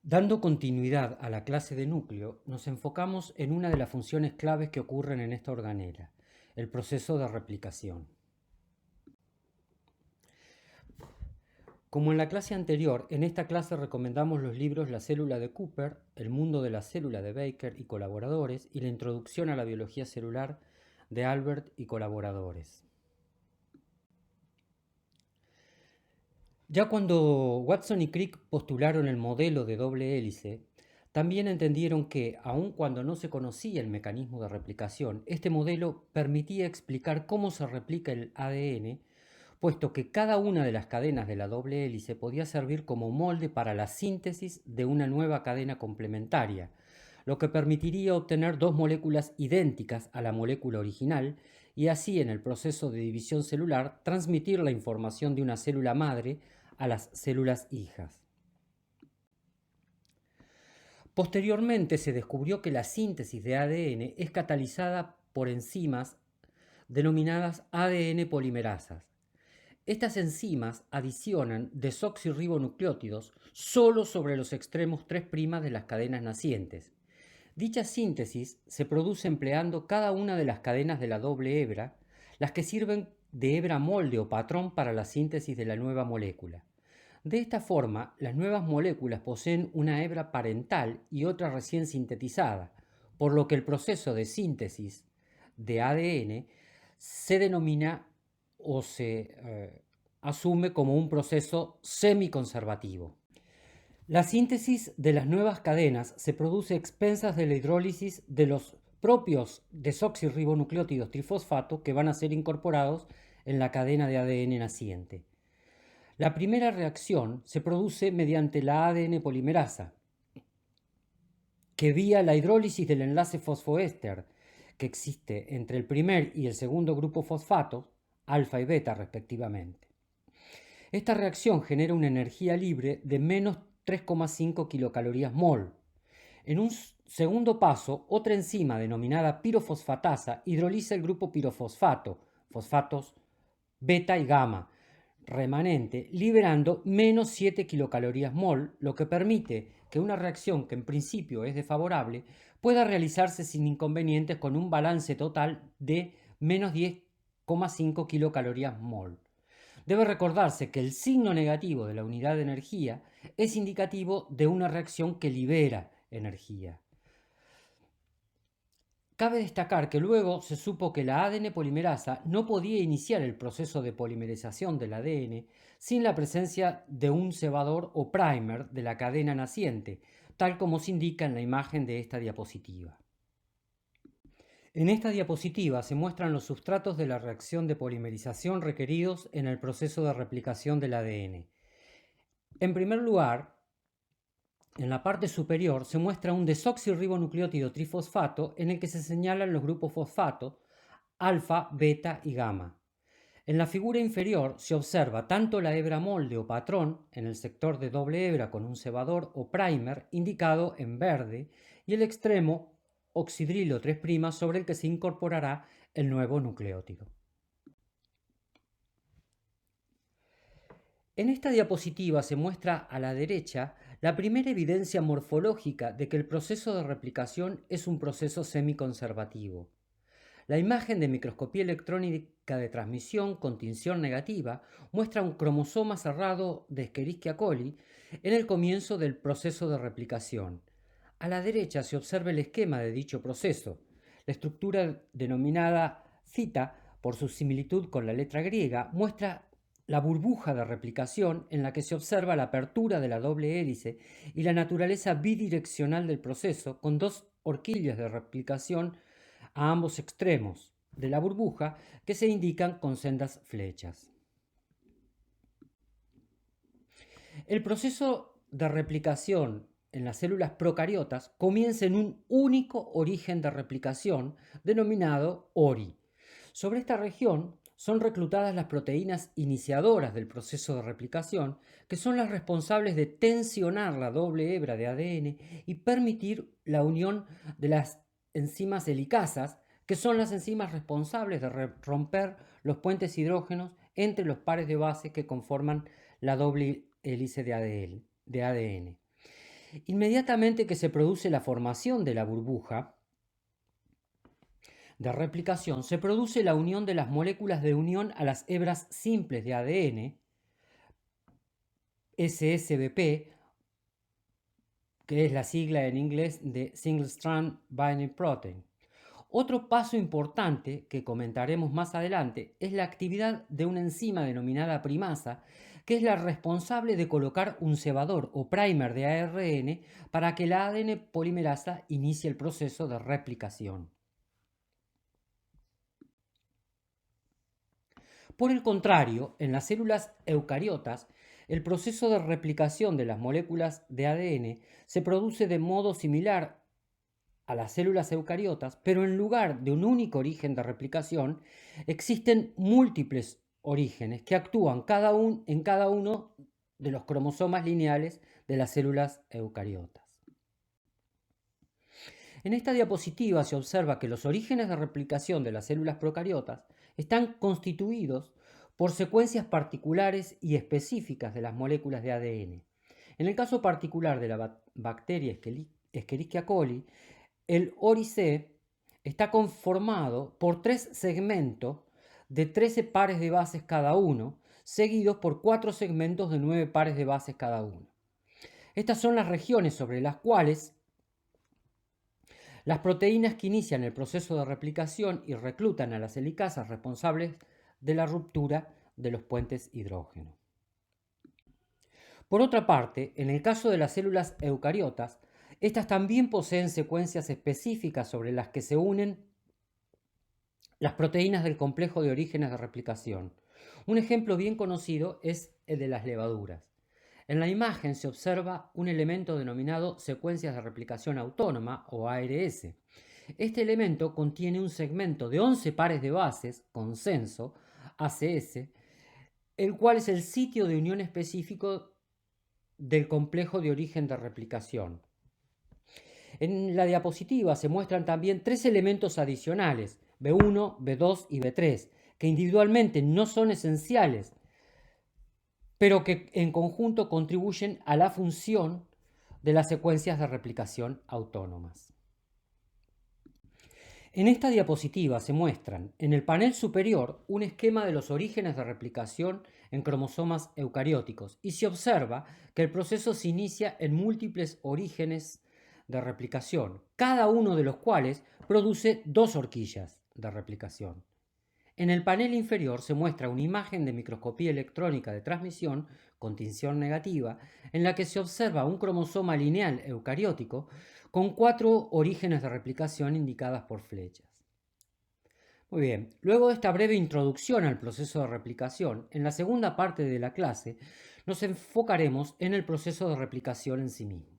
Dando continuidad a la clase de núcleo, nos enfocamos en una de las funciones claves que ocurren en esta organela, el proceso de replicación. Como en la clase anterior, en esta clase recomendamos los libros La célula de Cooper, El mundo de la célula de Baker y colaboradores y La introducción a la biología celular de Albert y colaboradores. Ya cuando Watson y Crick postularon el modelo de doble hélice, también entendieron que, aun cuando no se conocía el mecanismo de replicación, este modelo permitía explicar cómo se replica el ADN, puesto que cada una de las cadenas de la doble hélice podía servir como molde para la síntesis de una nueva cadena complementaria, lo que permitiría obtener dos moléculas idénticas a la molécula original y así en el proceso de división celular transmitir la información de una célula madre a las células hijas. Posteriormente se descubrió que la síntesis de ADN es catalizada por enzimas denominadas ADN polimerasas. Estas enzimas adicionan desoxirribonucleótidos solo sobre los extremos 3' de las cadenas nacientes. Dicha síntesis se produce empleando cada una de las cadenas de la doble hebra, las que sirven de hebra molde o patrón para la síntesis de la nueva molécula. De esta forma, las nuevas moléculas poseen una hebra parental y otra recién sintetizada, por lo que el proceso de síntesis de ADN se denomina o se asume como un proceso semiconservativo. La síntesis de las nuevas cadenas se produce a expensas de la hidrólisis de los propios desoxirribonucleótidos trifosfato que van a ser incorporados en la cadena de ADN naciente. La primera reacción se produce mediante la ADN polimerasa, que vía la hidrólisis del enlace fosfoéster que existe entre el primer y el segundo grupo fosfato, alfa y beta respectivamente. Esta reacción genera una energía libre de menos 3,5 kilocalorías mol. En un segundo paso, otra enzima denominada pirofosfatasa hidroliza el grupo pirofosfato, fosfatos beta y gamma, remanente, liberando menos 7 kilocalorías mol, lo que permite que una reacción que en principio es desfavorable pueda realizarse sin inconvenientes con un balance total de menos 10,5 kilocalorías mol. Debe recordarse que el signo negativo de la unidad de energía es indicativo de una reacción que libera energía. Cabe destacar que luego se supo que la ADN polimerasa no podía iniciar el proceso de polimerización del ADN sin la presencia de un cebador o primer de la cadena naciente, tal como se indica en la imagen de esta diapositiva. En esta diapositiva se muestran los sustratos de la reacción de polimerización requeridos en el proceso de replicación del ADN. En primer lugar, en la parte superior se muestra un desoxirribonucleótido trifosfato en el que se señalan los grupos fosfato, alfa, beta y gamma. En la figura inferior se observa tanto la hebra molde o patrón en el sector de doble hebra con un cebador o primer indicado en verde y el extremo oxidrilo 3' sobre el que se incorporará el nuevo nucleótido. En esta diapositiva se muestra a la derecha la primera evidencia morfológica de que el proceso de replicación es un proceso semiconservativo. La imagen de microscopía electrónica de transmisión con tinción negativa muestra un cromosoma cerrado de Escherichia coli en el comienzo del proceso de replicación. A la derecha se observa el esquema de dicho proceso. La estructura denominada zeta, por su similitud con la letra griega, muestra la burbuja de replicación en la que se observa la apertura de la doble hélice y la naturaleza bidireccional del proceso con dos horquillas de replicación a ambos extremos de la burbuja que se indican con sendas flechas. El proceso de replicación en las células procariotas comienza en un único origen de replicación denominado ORI. Sobre esta región son reclutadas las proteínas iniciadoras del proceso de replicación, que son las responsables de tensionar la doble hebra de ADN y permitir la unión de las enzimas helicasas, que son las enzimas responsables de romper los puentes hidrógenos entre los pares de base que conforman la doble hélice de ADN. Inmediatamente que se produce la formación de la burbuja de replicación, se produce la unión de las moléculas de unión a las hebras simples de ADN, SSBP, que es la sigla en inglés de Single Strand Binding Protein. Otro paso importante que comentaremos más adelante es la actividad de una enzima denominada primasa, que es la responsable de colocar un cebador o primer de ARN para que la ADN polimerasa inicie el proceso de replicación. Por el contrario, en las células eucariotas, el proceso de replicación de las moléculas de ADN se produce de modo similar a las células eucariotas, pero en lugar de un único origen de replicación, existen múltiples orígenes que actúan en cada uno de los cromosomas lineales de las células eucariotas. En esta diapositiva se observa que los orígenes de replicación de las células procariotas están constituidos por secuencias particulares y específicas de las moléculas de ADN. En el caso particular de la bacteria Escherichia coli, el ORIC está conformado por 3 segmentos de 13 pares de bases cada uno, seguidos por 4 segmentos de 9 pares de bases cada uno. Estas son las regiones sobre las cuales las proteínas que inician el proceso de replicación y reclutan a las helicasas responsables de la ruptura de los puentes hidrógeno. Por otra parte, en el caso de las células eucariotas, estas también poseen secuencias específicas sobre las que se unen las proteínas del complejo de orígenes de replicación. Un ejemplo bien conocido es el de las levaduras. En la imagen se observa un elemento denominado secuencias de replicación autónoma o ARS. Este elemento contiene un segmento de 11 pares de bases, consenso, ACS, el cual es el sitio de unión específico del complejo de origen de replicación. En la diapositiva se muestran también 3 elementos adicionales, B1, B2 y B3, que individualmente no son esenciales, pero que en conjunto contribuyen a la función de las secuencias de replicación autónomas. En esta diapositiva se muestran en el panel superior un esquema de los orígenes de replicación en cromosomas eucarióticos y se observa que el proceso se inicia en múltiples orígenes de replicación, cada uno de los cuales produce 2 horquillas de replicación. En el panel inferior se muestra una imagen de microscopía electrónica de transmisión con tinción negativa en la que se observa un cromosoma lineal eucariótico con 4 orígenes de replicación indicadas por flechas. Muy bien, luego de esta breve introducción al proceso de replicación, en la segunda parte de la clase nos enfocaremos en el proceso de replicación en sí mismo.